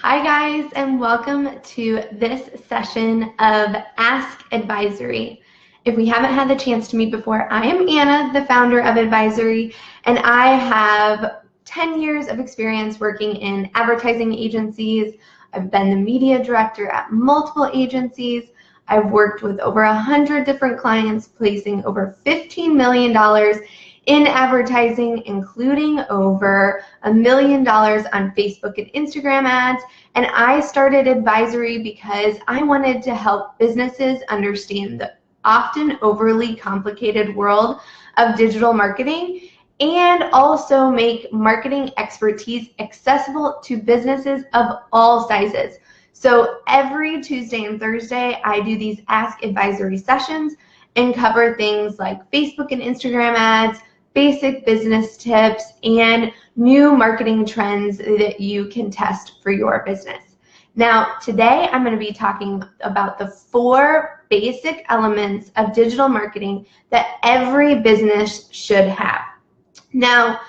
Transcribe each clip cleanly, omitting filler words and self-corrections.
Hi guys, and welcome to this session of Ask Advisory. If we haven't had the chance to meet before, I am Anna, the founder of Advisory, and I have 10 years of experience working in advertising agencies. I've been the media director at multiple agencies. I've worked with over 100 different clients, placing over $15 million in advertising, including over $1 million on Facebook and Instagram ads. And I started Advisory because I wanted to help businesses understand the often overly complicated world of digital marketing and also make marketing expertise accessible to businesses of all sizes. So every Tuesday and Thursday, I do these Ask Advisory sessions and cover things like Facebook and Instagram ads, basic business tips, and new marketing trends that you can test for your business. Now, today I'm going to be talking about the 4 basic elements of digital marketing that every business should have. Now,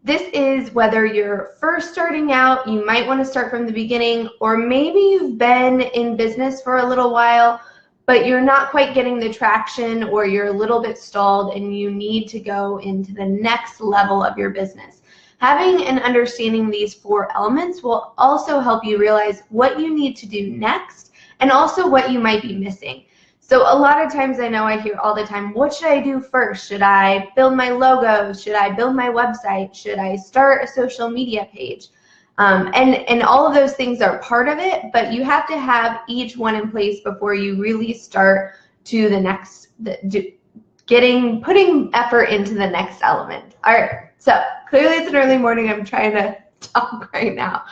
this is whether you're first starting out, you might want to start from the beginning, or maybe you've been in business for a little while, but you're not quite getting the traction, or you're a little bit stalled and you need to go into the next level of your business. Having and understanding these 4 elements will also help you realize what you need to do next and also what you might be missing. So a lot of times I know I hear all the time, what should I do first? Should I build my logo? Should I build my website? Should I start a social media page? And all of those things are part of it, but you have to have each one in place before you really start to the next, putting effort into the next element. All right, so clearly it's an early morning. I'm trying to talk right now.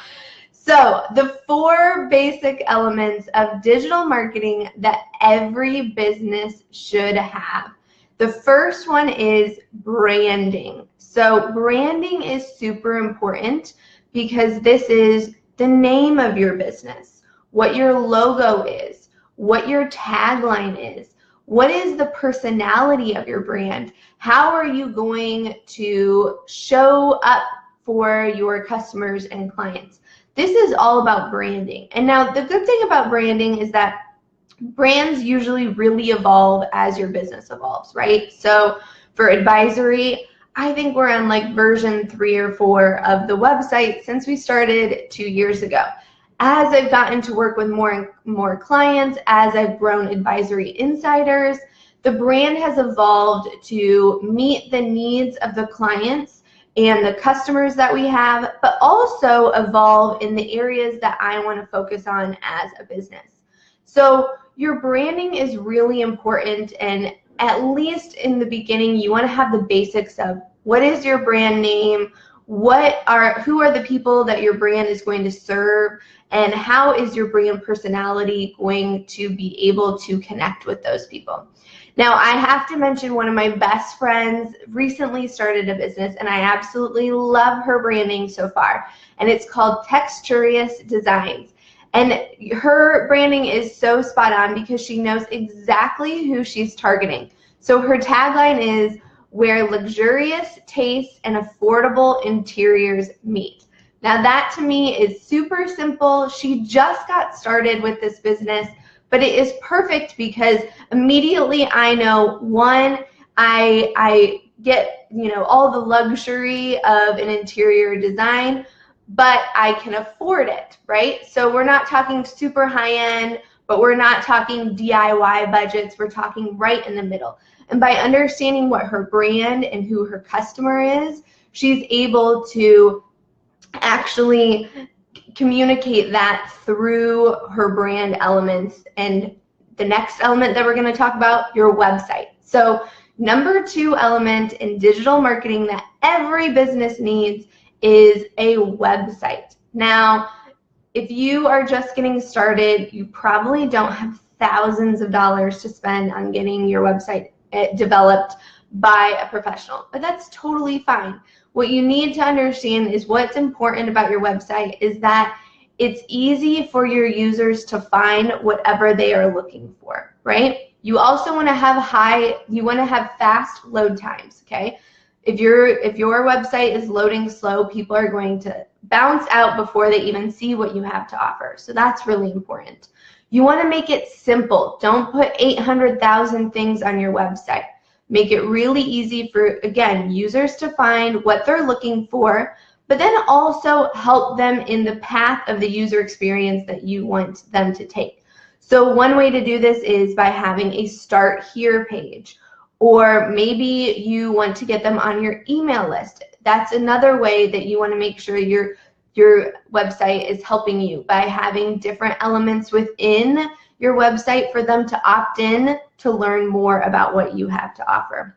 So the 4 basic elements of digital marketing that every business should have. The first one is branding. So branding is super important, because this is the name of your business, what your logo is, what your tagline is, what is the personality of your brand, how are you going to show up for your customers and clients. This is all about branding. And now the good thing about branding is that brands usually really evolve as your business evolves, right? So for Advisory, I think we're on like version 3 or 4 of the website since we started 2 years ago. As I've gotten to work with more and more clients, as I've grown Advisory Insiders, the brand has evolved to meet the needs of the clients and the customers that we have, but also evolve in the areas that I want to focus on as a business. So your branding is really important, and at least in the beginning, you want to have the basics of what is your brand name, who are the people that your brand is going to serve, and how is your brand personality going to be able to connect with those people. Now, I have to mention one of my best friends recently started a business, and I absolutely love her branding so far, and it's called Texturious Designs. And her branding is so spot on because she knows exactly who she's targeting. So her tagline is, where luxurious tastes and affordable interiors meet. Now that to me is super simple. She just got started with this business, but it is perfect because immediately I know, one, I get, all the luxury of an interior design, but I can afford it, right? So we're not talking super high end, but we're not talking DIY budgets. We're talking right in the middle. And by understanding what her brand and who her customer is, she's able to actually communicate that through her brand elements. And the next element that we're going to talk about, your website. So number 2 element in digital marketing that every business needs is a website. Now, if you are just getting started, you probably don't have thousands of dollars to spend on getting your website developed by a professional, but that's totally fine. What you need to understand is what's important about your website is that it's easy for your users to find whatever they are looking for, right? You also want to have fast load times, okay? If your website is loading slow, people are going to bounce out before they even see what you have to offer. So that's really important. You want to make it simple. Don't put 800,000 things on your website. Make it really easy for, again, users to find what they're looking for, but then also help them in the path of the user experience that you want them to take. So one way to do this is by having a start here page, or maybe you want to get them on your email list. That's another way that you want to make sure your website is helping you, by having different elements within your website for them to opt in to learn more about what you have to offer.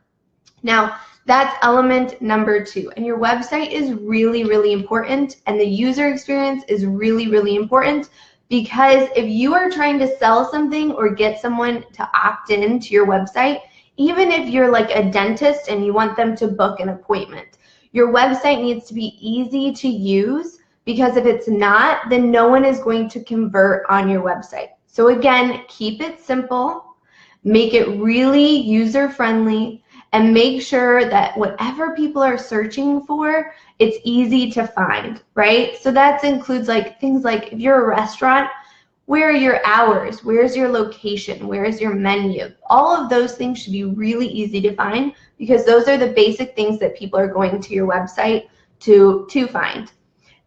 Now, that's element number 2. And your website is really, really important, and the user experience is really, really important, because if you are trying to sell something or get someone to opt in to your website, even if you're like a dentist and you want them to book an appointment, your website needs to be easy to use, because if it's not, then no one is going to convert on your website. So again, keep it simple, make it really user-friendly, and make sure that whatever people are searching for, it's easy to find, right? So that includes like things like, if you're a restaurant, where are your hours? Where's your location? Where's your menu? All of those things should be really easy to find, because those are the basic things that people are going to your website to find.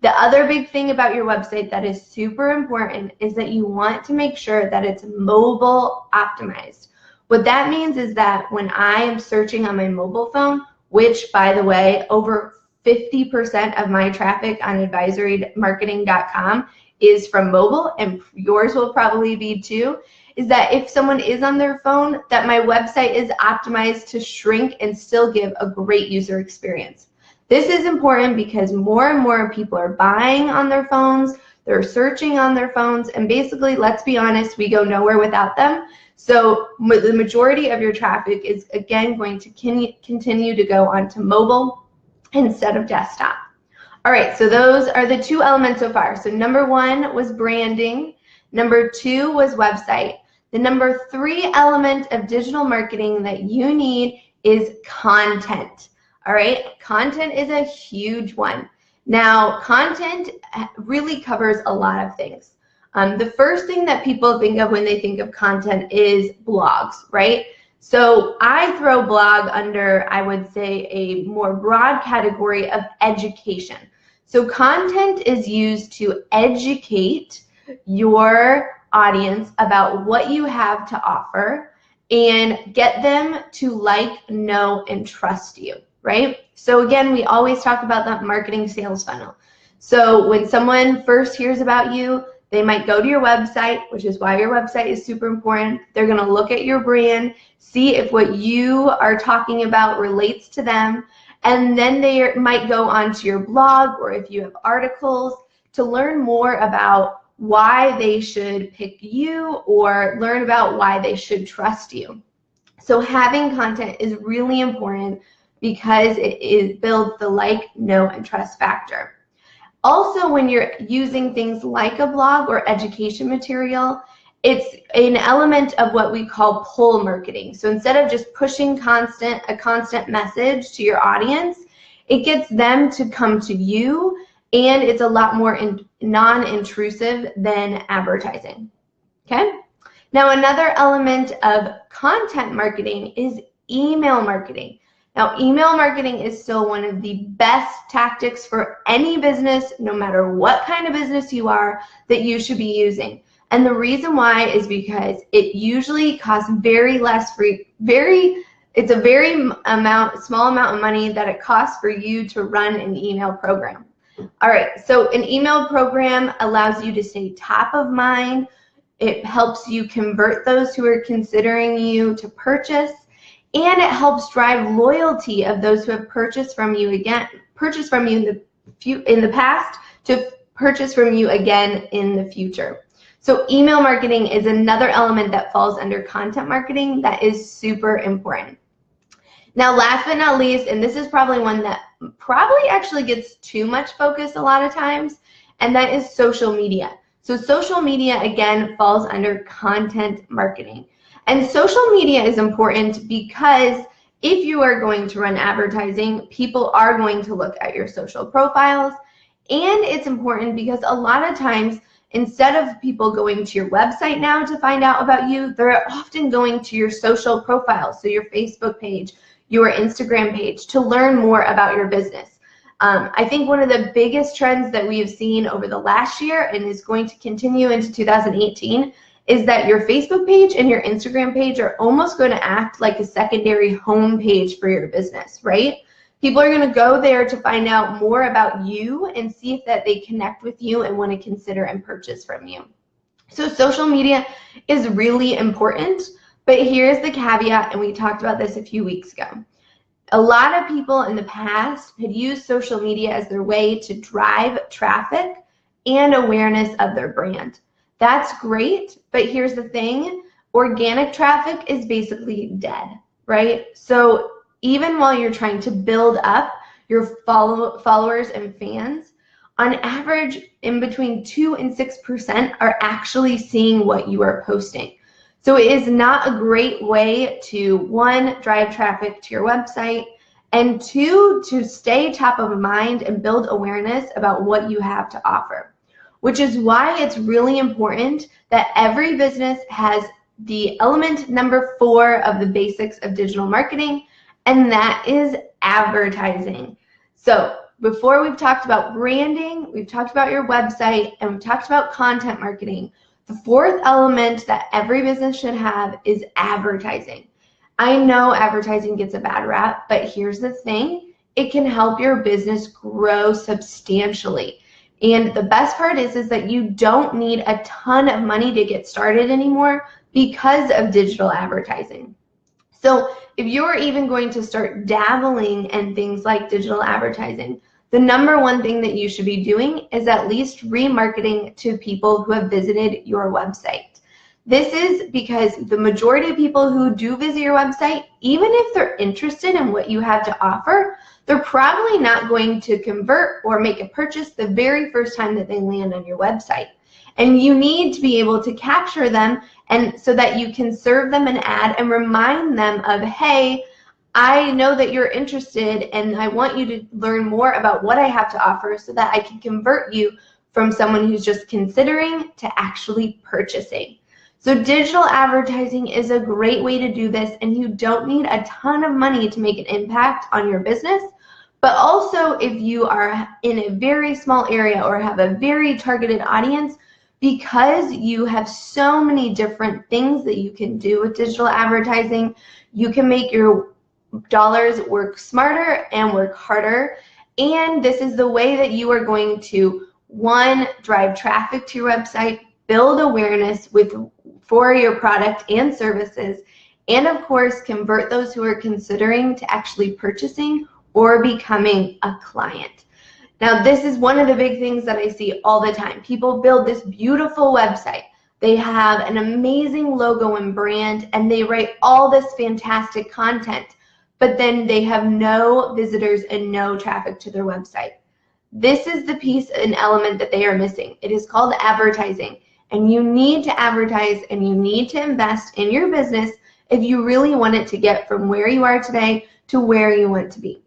The other big thing about your website that is super important is that you want to make sure that it's mobile optimized. What that means is that when I am searching on my mobile phone, which, by the way, over 50% of my traffic on advisorymarketing.com is from mobile, and yours will probably be too, is that if someone is on their phone, that my website is optimized to shrink and still give a great user experience. This is important because more and more people are buying on their phones, they're searching on their phones, and basically, let's be honest, we go nowhere without them. So the majority of your traffic is, again, going to continue to go onto mobile instead of desktop. All right, so those are the 2 elements so far. So number 1 was branding. Number 2 was website. The number 3 element of digital marketing that you need is content. All right, content is a huge one. Now, content really covers a lot of things. The first thing that people think of when they think of content is blogs, right? So I throw blog under, I would say, a more broad category of education. So content is used to educate your audience about what you have to offer and get them to like, know, and trust you, right? So again, we always talk about that marketing sales funnel. So when someone first hears about you, they might go to your website, which is why your website is super important. They're going to look at your brand, see if what you are talking about relates to them, and then they might go onto your blog, or if you have articles, to learn more about why they should pick you or learn about why they should trust you. So having content is really important because it builds the like, know, and trust factor. Also, when you're using things like a blog or education material, it's an element of what we call pull marketing. So instead of just pushing a constant message to your audience, it gets them to come to you, and it's a lot more non-intrusive than advertising. Okay? Now, another element of content marketing is email marketing. Now, email marketing is still one of the best tactics for any business, no matter what kind of business you are, that you should be using. And the reason why is because it usually costs it's a very small amount of money that it costs for you to run an email program. All right, so an email program allows you to stay top of mind. It helps you convert those who are considering you to purchase, and it helps drive loyalty of those who have purchased from you in the past to purchase from you again in the future. So email marketing is another element that falls under content marketing that is super important. Now, last but not least, and this is probably one that probably actually gets too much focus a lot of times, and that is social media. So social media, again, falls under content marketing. And social media is important because if you are going to run advertising, people are going to look at your social profiles, And it's important because a lot of times, instead of people going to your website now to find out about you, they're often going to your social profile, so your Facebook page, your Instagram page, to learn more about your business. I think one of the biggest trends that we have seen over the last year and is going to continue into 2018 is that your Facebook page and your Instagram page are almost going to act like a secondary home page for your business, right? People are going to go there to find out more about you and see if that they connect with you and want to consider and purchase from you. So social media is really important, but here's the caveat, and we talked about this a few weeks ago. A lot of people in the past had used social media as their way to drive traffic and awareness of their brand. That's great, but here's the thing. Organic traffic is basically dead, right? So even while you're trying to build up your followers and fans, on average, in between 2 and 6% are actually seeing what you are posting. So it is not a great way to, 1, drive traffic to your website, and 2, to stay top of mind and build awareness about what you have to offer. Which is why it's really important that every business has the element number 4 of the basics of digital marketing, and that is advertising. So before we've talked about branding, we've talked about your website, and we've talked about content marketing. The 4th element that every business should have is advertising. I know advertising gets a bad rap, but here's the thing. It can help your business grow substantially. And the best part is that you don't need a ton of money to get started anymore because of digital advertising. So if you're even going to start dabbling in things like digital advertising, the number 1 thing that you should be doing is at least remarketing to people who have visited your website. This is because the majority of people who do visit your website, even if they're interested in what you have to offer, they're probably not going to convert or make a purchase the very first time that they land on your website. And you need to be able to capture them, and so that you can serve them an ad and remind them of, hey, I know that you're interested and I want you to learn more about what I have to offer so that I can convert you from someone who's just considering to actually purchasing. So digital advertising is a great way to do this, and you don't need a ton of money to make an impact on your business. But also, if you are in a very small area or have a very targeted audience, because you have so many different things that you can do with digital advertising, you can make your dollars work smarter and work harder. And this is the way that you are going to, 1, drive traffic to your website, build awareness for your product and services, and of course, convert those who are considering to actually purchasing or becoming a client. Now, this is one of the big things that I see all the time. People build this beautiful website. They have an amazing logo and brand, and they write all this fantastic content, but then they have no visitors and no traffic to their website. This is the piece and element that they are missing. It is called advertising, and you need to advertise and you need to invest in your business if you really want it to get from where you are today to where you want to be.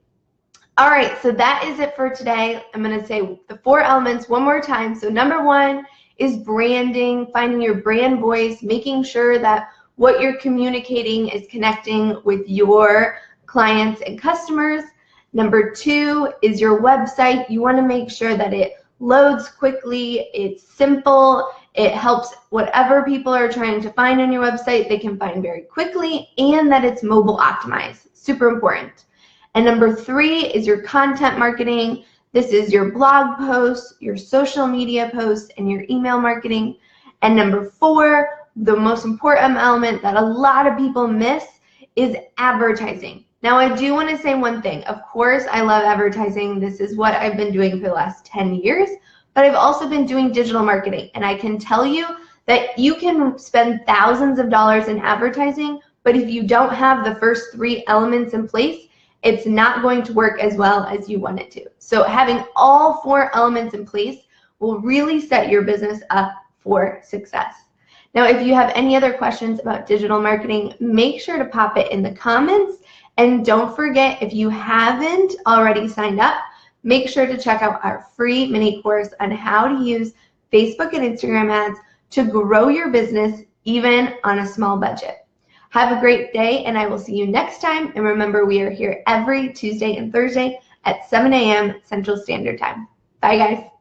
All right, so that is it for today. I'm going to say the 4 elements one more time. So number 1 is branding, finding your brand voice, making sure that what you're communicating is connecting with your clients and customers. Number 2 is your website. You want to make sure that it loads quickly, it's simple, it helps whatever people are trying to find on your website, they can find very quickly, and that it's mobile optimized. Super important. And number 3 is your content marketing. This is your blog posts, your social media posts, and your email marketing. And number 4, the most important element that a lot of people miss is advertising. Now, I do want to say one thing. Of course, I love advertising. This is what I've been doing for the last 10 years, but I've also been doing digital marketing. And I can tell you that you can spend thousands of dollars in advertising, but if you don't have the first 3 elements in place, it's not going to work as well as you want it to. So having all 4 elements in place will really set your business up for success. Now, if you have any other questions about digital marketing, make sure to pop it in the comments. And don't forget, if you haven't already signed up, make sure to check out our free mini course on how to use Facebook and Instagram ads to grow your business even on a small budget. Have a great day, and I will see you next time. And remember, we are here every Tuesday and Thursday at 7 a.m. Central Standard Time. Bye, guys.